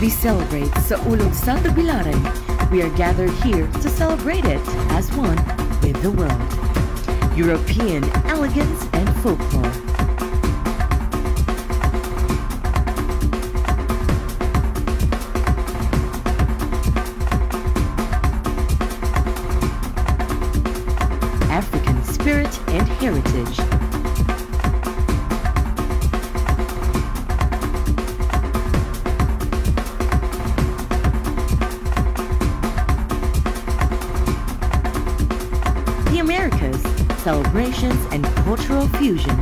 We celebrate sa Ulog sa Tagbilaran. We are gathered here to celebrate it as one with the world. European elegance and folklore. African spirit and heritage. The Americas, celebrations and cultural fusion.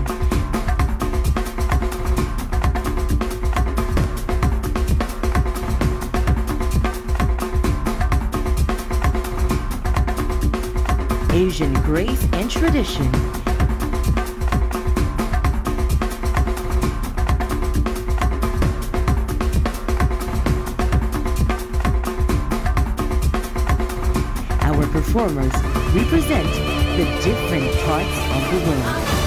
Asian grace and tradition. Our performers represent the different parts of the world.